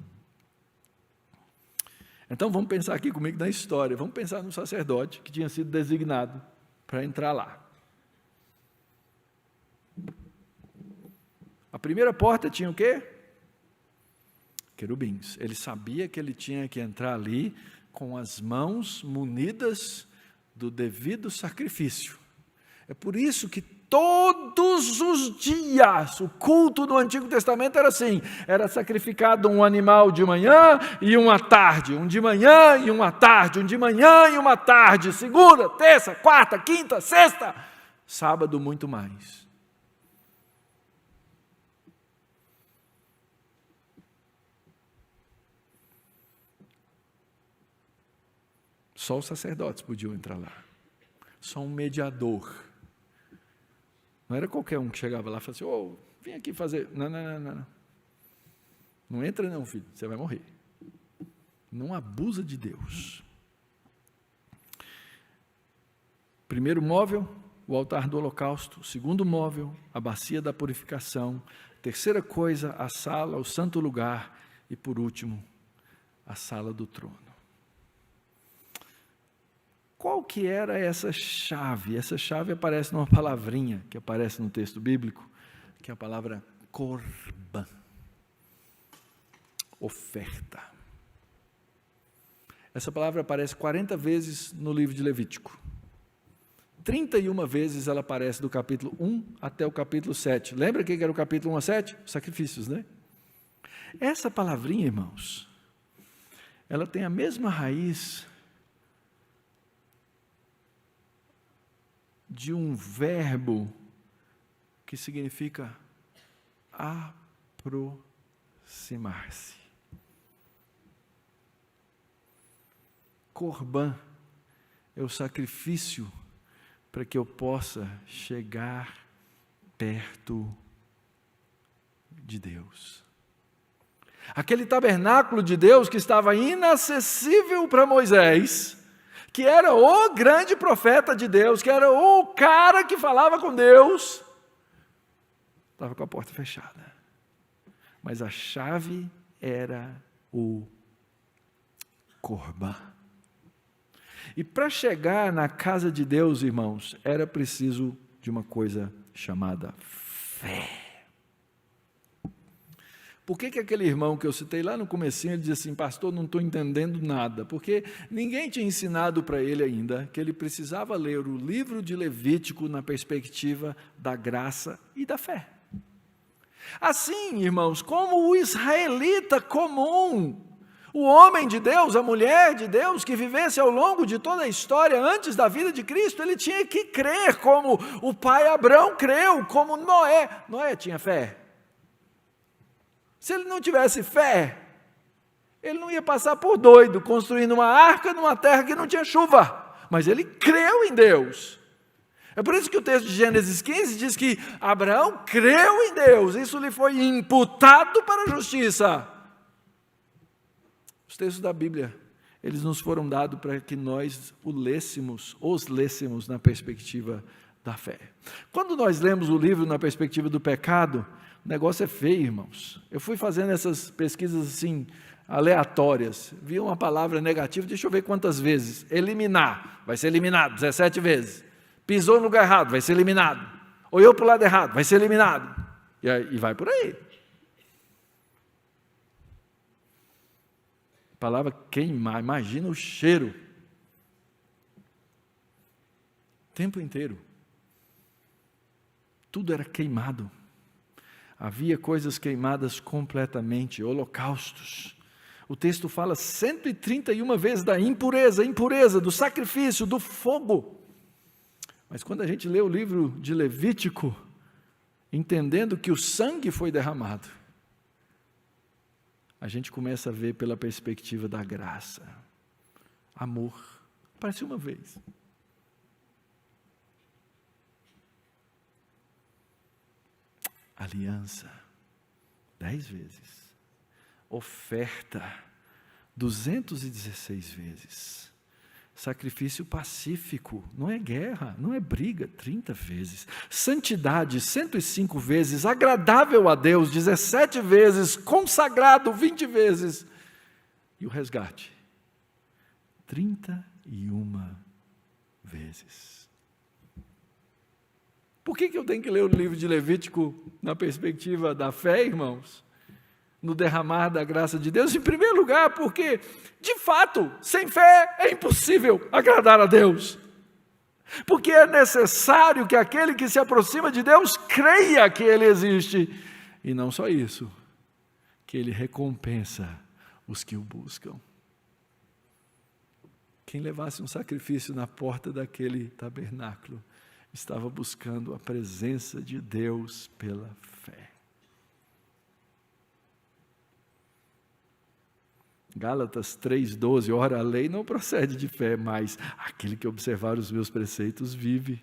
Então vamos pensar aqui comigo na história, vamos pensar no sacerdote que tinha sido designado para entrar lá. A primeira porta tinha o quê? Querubins. Ele sabia que ele tinha que entrar ali com as mãos munidas do devido sacrifício. É por isso que todos os dias, o culto do Antigo Testamento era assim, era sacrificado um animal de manhã e uma tarde, um de manhã e uma tarde, um de manhã e uma tarde, segunda, terça, quarta, quinta, sexta, sábado muito mais. Só os sacerdotes podiam entrar lá, só um mediador. Não era qualquer um que chegava lá e falava assim, vim aqui fazer. Não. Não entra não, filho, você vai morrer. Não abusa de Deus. Primeiro móvel, o altar do holocausto. Segundo móvel, a bacia da purificação. Terceira coisa, a sala, o santo lugar. E por último, a sala do trono. Qual que era essa chave? Essa chave aparece numa palavrinha que aparece no texto bíblico, que é a palavra corban. Oferta. Essa palavra aparece 40 vezes no livro de Levítico. 31 vezes ela aparece do capítulo 1 até o capítulo 7. Lembra o que era o capítulo 1 a 7? Sacrifícios, né? Essa palavrinha, irmãos, ela tem a mesma raiz de um verbo que significa aproximar-se. Corban é o sacrifício para que eu possa chegar perto de Deus. Aquele tabernáculo de Deus que estava inacessível para Moisés, que era o grande profeta de Deus, que era o cara que falava com Deus, estava com a porta fechada. Mas a chave era o corban. E para chegar na casa de Deus, irmãos, era preciso de uma coisa chamada fé. Por que aquele irmão que eu citei lá no comecinho, ele diz assim, pastor, não estou entendendo nada, porque ninguém tinha ensinado para ele ainda que ele precisava ler o livro de Levítico na perspectiva da graça e da fé. Assim, irmãos, como o israelita comum, o homem de Deus, a mulher de Deus, que vivesse ao longo de toda a história, antes da vida de Cristo, ele tinha que crer como o pai Abraão creu, como Noé. Noé tinha fé. Se ele não tivesse fé, ele não ia passar por doido, construindo uma arca numa terra que não tinha chuva. Mas ele creu em Deus. É por isso que o texto de Gênesis 15 diz que Abraão creu em Deus, isso lhe foi imputado para a justiça. Os textos da Bíblia, eles nos foram dados para que nós os lêssemos na perspectiva da fé. Quando nós lemos o livro na perspectiva do pecado, o negócio é feio, irmãos. Eu fui fazendo essas pesquisas assim, aleatórias, vi uma palavra negativa, deixa eu ver quantas vezes. Eliminar, vai ser eliminado 17 vezes. Pisou no lugar errado, vai ser eliminado. Olhou para o lado errado, vai ser eliminado. E vai por aí. A palavra queimar, imagina o cheiro. O tempo inteiro. Tudo era queimado. Havia coisas queimadas completamente, holocaustos. O texto fala 131 vezes da impureza, do sacrifício, do fogo. Mas quando a gente lê o livro de Levítico, entendendo que o sangue foi derramado, a gente começa a ver pela perspectiva da graça. Amor. Aparece uma vez. Aliança. 10 vezes. Oferta. 216 vezes. Sacrifício pacífico, não é guerra, não é briga, 30 vezes. Santidade, 105 vezes. Agradável a Deus, 17 vezes. Consagrado, 20 vezes. E o resgate, 31 vezes. Por que eu tenho que ler o livro de Levítico na perspectiva da fé, irmãos? No derramar da graça de Deus, em primeiro lugar, porque, de fato, sem fé é impossível agradar a Deus. Porque é necessário que aquele que se aproxima de Deus creia que Ele existe. E não só isso, que Ele recompensa os que o buscam. Quem levasse um sacrifício na porta daquele tabernáculo, estava buscando a presença de Deus pela fé. Gálatas 3,12, ora, a lei não procede de fé, mas aquele que observar os meus preceitos vive.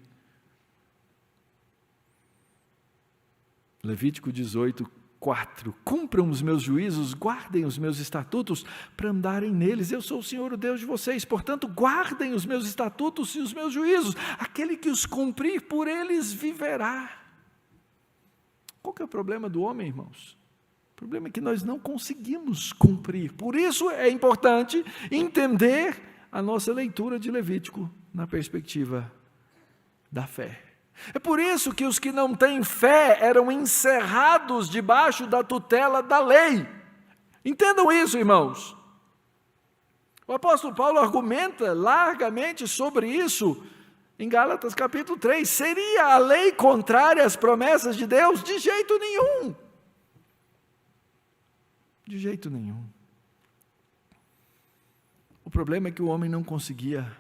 Levítico 18:4. Cumpram os meus juízos, guardem os meus estatutos, para andarem neles. Eu sou o Senhor, o Deus de vocês, portanto, guardem os meus estatutos e os meus juízos. Aquele que os cumprir, por eles viverá. Qual que é o problema do homem, irmãos? O problema é que nós não conseguimos cumprir. Por isso é importante entender a nossa leitura de Levítico na perspectiva da fé. É por isso que os que não têm fé eram encerrados debaixo da tutela da lei. Entendam isso, irmãos. O apóstolo Paulo argumenta largamente sobre isso em Gálatas capítulo 3. Seria a lei contrária às promessas de Deus? De jeito nenhum. De jeito nenhum. O problema é que o homem não conseguia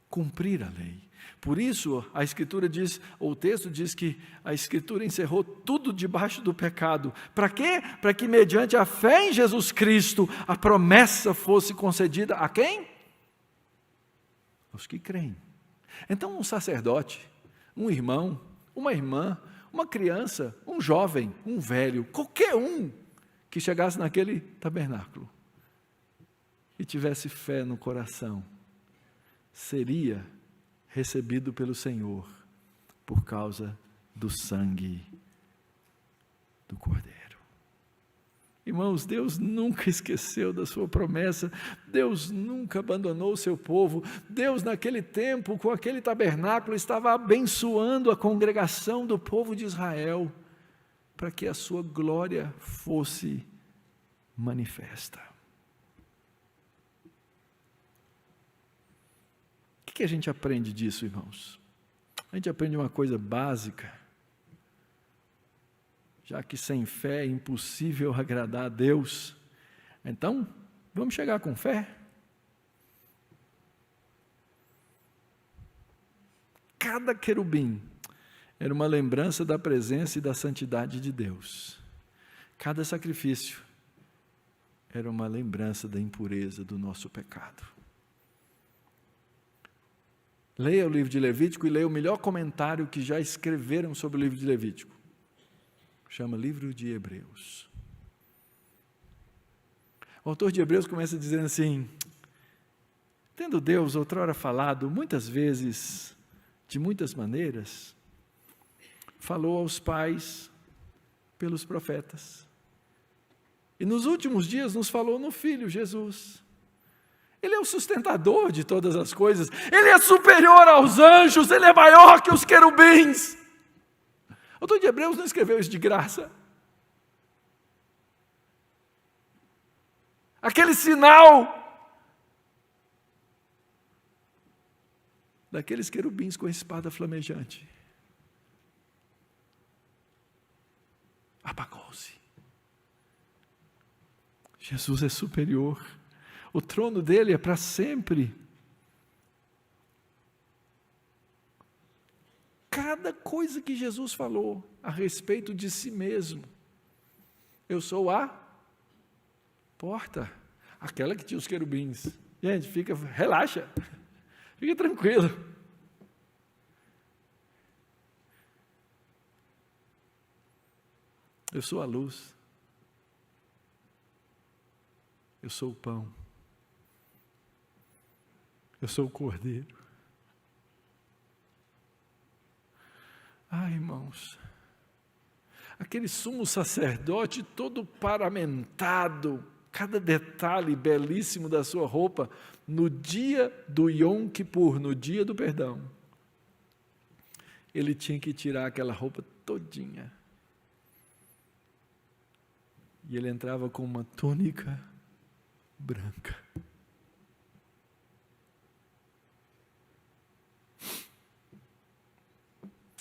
cumprir a lei. Por isso, a Escritura diz, ou o texto diz que a Escritura encerrou tudo debaixo do pecado. Para quê? Para que mediante a fé em Jesus Cristo, a promessa fosse concedida a quem? Aos que creem. Então, um sacerdote, um irmão, uma irmã, uma criança, um jovem, um velho, qualquer um que chegasse naquele tabernáculo e tivesse fé no coração, seria recebido pelo Senhor por causa do sangue do Cordeiro. Irmãos, Deus nunca esqueceu da sua promessa, Deus nunca abandonou o seu povo, Deus naquele tempo, com aquele tabernáculo, estava abençoando a congregação do povo de Israel, para que a sua glória fosse manifesta. O que a gente aprende disso, irmãos? A gente aprende uma coisa básica, já que sem fé é impossível agradar a Deus. Então, vamos chegar com fé. Cada querubim era uma lembrança da presença e da santidade de Deus. Cada sacrifício era uma lembrança da impureza do nosso pecado. Leia o livro de Levítico e leia o melhor comentário que já escreveram sobre o livro de Levítico. Chama Livro de Hebreus. O autor de Hebreus começa dizendo assim: tendo Deus outrora falado muitas vezes, de muitas maneiras, falou aos pais pelos profetas. E nos últimos dias nos falou no Filho Jesus. Ele é o sustentador de todas as coisas. Ele é superior aos anjos. Ele é maior que os querubins. O autor de Hebreus não escreveu isso de graça. Aquele sinal daqueles querubins com a espada flamejante apagou-se. Jesus é superior. O trono dele é para sempre. Cada coisa que Jesus falou a respeito de si mesmo. Eu sou a porta, aquela que tinha os querubins. Gente, relaxa, fica tranquilo. Eu sou a luz. Eu sou o pão. Eu sou o Cordeiro. Irmãos, aquele sumo sacerdote todo paramentado, cada detalhe belíssimo da sua roupa, no dia do Yom Kippur, no dia do perdão, ele tinha que tirar aquela roupa todinha. E ele entrava com uma túnica branca.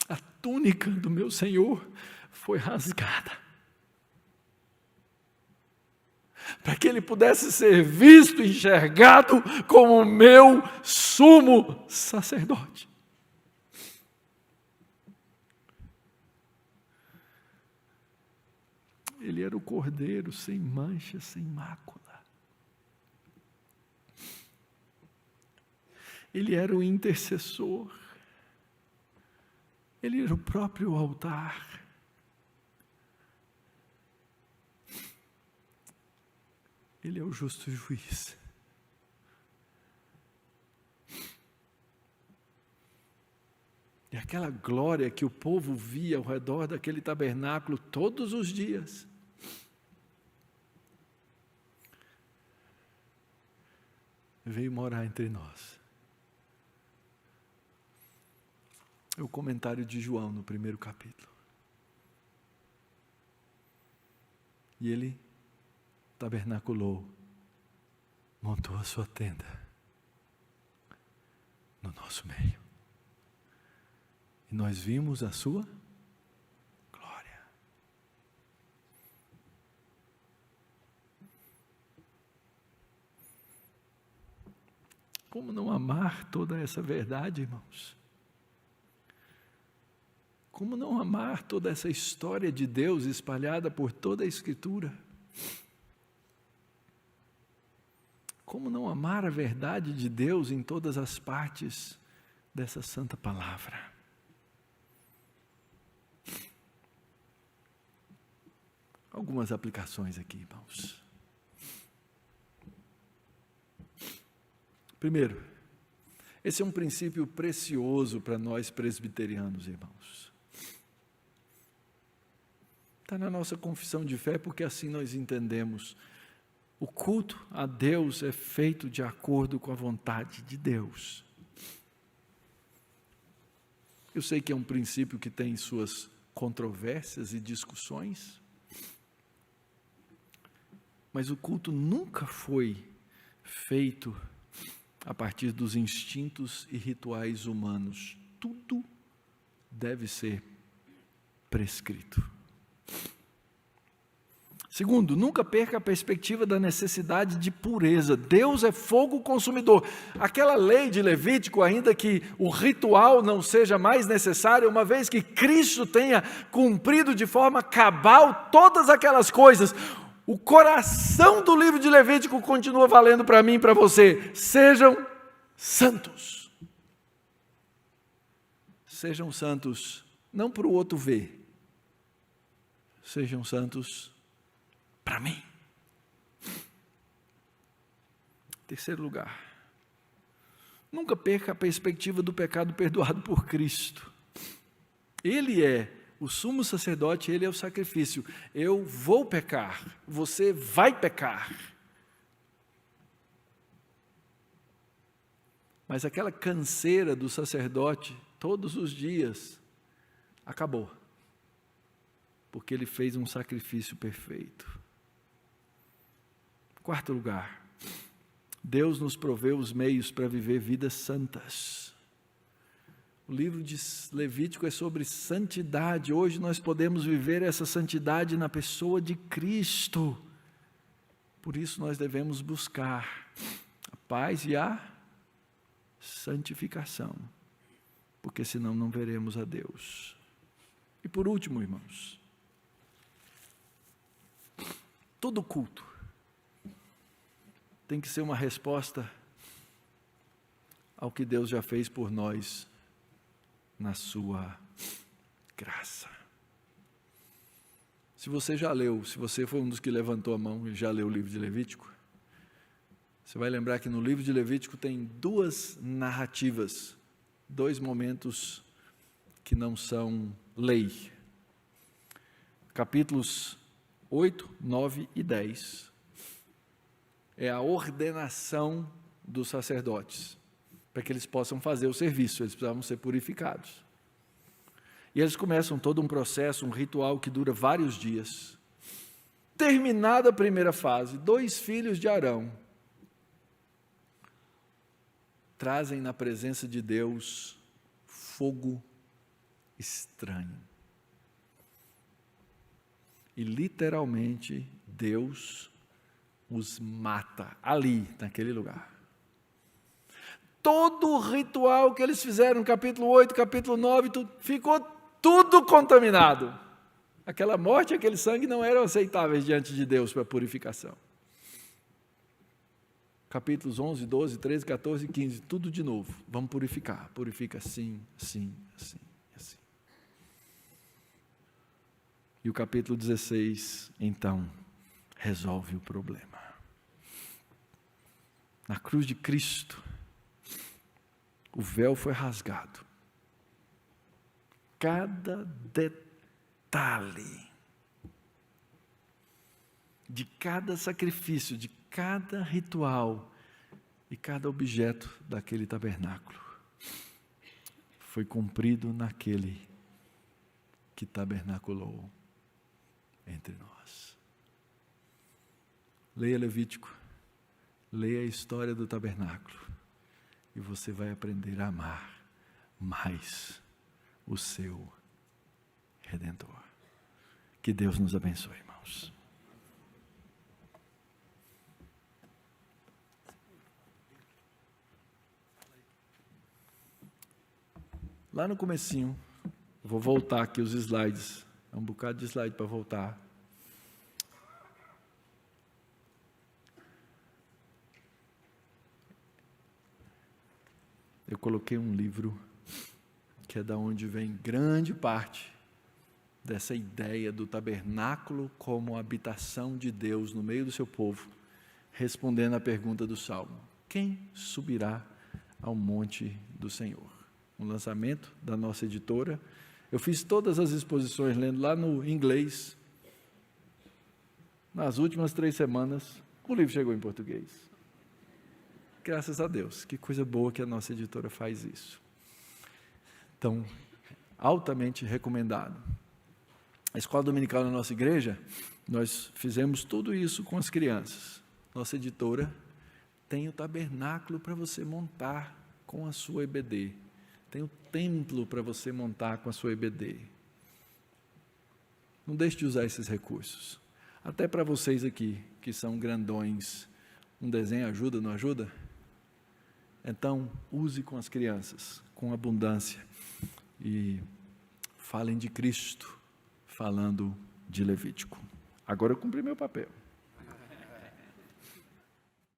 A túnica do meu Senhor foi rasgada, para que ele pudesse ser visto e enxergado como o meu sumo sacerdote. Ele era o Cordeiro sem mancha, sem mácula. Ele era o intercessor. Ele era o próprio altar. Ele é o justo juiz. E aquela glória que o povo via ao redor daquele tabernáculo todos os dias. Veio morar entre nós. É o comentário de João no primeiro capítulo. E ele tabernaculou, montou a sua tenda no nosso meio. E nós vimos a sua glória. Como não amar toda essa verdade, irmãos? Como não amar toda essa história de Deus espalhada por toda a Escritura? Como não amar a verdade de Deus em todas as partes dessa santa palavra? Algumas aplicações aqui, irmãos. Primeiro, esse é um princípio precioso para nós presbiterianos, irmãos. Está na nossa confissão de fé, porque assim nós entendemos. O culto a Deus é feito de acordo com a vontade de Deus. Eu sei que é um princípio que tem suas controvérsias e discussões, mas o culto nunca foi feito a partir dos instintos e rituais humanos. Tudo deve ser prescrito. Segundo, nunca perca a perspectiva da necessidade de pureza. Deus é fogo consumidor. Aquela lei de Levítico, ainda que o ritual não seja mais necessário, uma vez que Cristo tenha cumprido de forma cabal todas aquelas coisas, o coração do livro de Levítico continua valendo para mim e para você. Sejam santos. Sejam santos, não para o outro ver. Sejam santos para mim. Terceiro lugar, nunca perca a perspectiva do pecado perdoado por Cristo. Ele é o sumo sacerdote, ele é o sacrifício. Eu vou pecar, você vai pecar. Mas aquela canseira do sacerdote, todos os dias, acabou. Porque ele fez um sacrifício perfeito. Quarto lugar, Deus nos proveu os meios para viver vidas santas. O livro de Levítico é sobre santidade. Hoje nós podemos viver essa santidade na pessoa de Cristo. Por isso nós devemos buscar a paz e a santificação, porque senão não veremos a Deus. E por último, irmãos, todo culto tem que ser uma resposta ao que Deus já fez por nós na sua graça. Se você já leu, se você foi um dos que levantou a mão e já leu o livro de Levítico, você vai lembrar que no livro de Levítico tem duas narrativas, dois momentos que não são lei. Capítulos 8, 9 e 10. É a ordenação dos sacerdotes, para que eles possam fazer o serviço, eles precisavam ser purificados. E eles começam todo um processo, um ritual que dura vários dias. Terminada a primeira fase, 2 filhos de Arão trazem na presença de Deus fogo estranho. E literalmente Deus os mata ali, naquele lugar. Todo o ritual que eles fizeram no capítulo 8, capítulo 9, ficou tudo contaminado. Aquela morte e aquele sangue não eram aceitáveis diante de Deus para purificação. Capítulos 11, 12, 13, 14 e 15, tudo de novo. Vamos purificar. Purifica assim, assim, assim, assim. E o capítulo 16, então, resolve o problema. Na cruz de Cristo, o véu foi rasgado. Cada detalhe de cada sacrifício, de cada ritual e cada objeto daquele tabernáculo foi cumprido naquele que tabernaculou entre nós. Leia Levítico, leia a história do tabernáculo e você vai aprender a amar mais o seu Redentor. Que Deus nos abençoe, irmãos. Lá no comecinho, vou voltar aqui os slides, é um bocado de slide para voltar. Eu coloquei um livro que é da onde vem grande parte dessa ideia do tabernáculo como habitação de Deus no meio do seu povo, respondendo à pergunta do Salmo: quem subirá ao monte do Senhor? Um lançamento da nossa editora. Eu fiz todas as exposições lendo lá no inglês. Nas últimas 3 semanas, o livro chegou em português. Graças a Deus, que coisa boa que a nossa editora faz isso. Então, altamente recomendado. A escola dominical na nossa igreja, nós fizemos tudo isso com as crianças. Nossa editora tem o tabernáculo para você montar com a sua EBD. Tem o templo para você montar com a sua EBD. Não deixe de usar esses recursos. Até para vocês aqui, que são grandões, um desenho ajuda, não ajuda? Então, use com as crianças, com abundância. E falem de Cristo, falando de Levítico. Agora eu cumpri meu papel.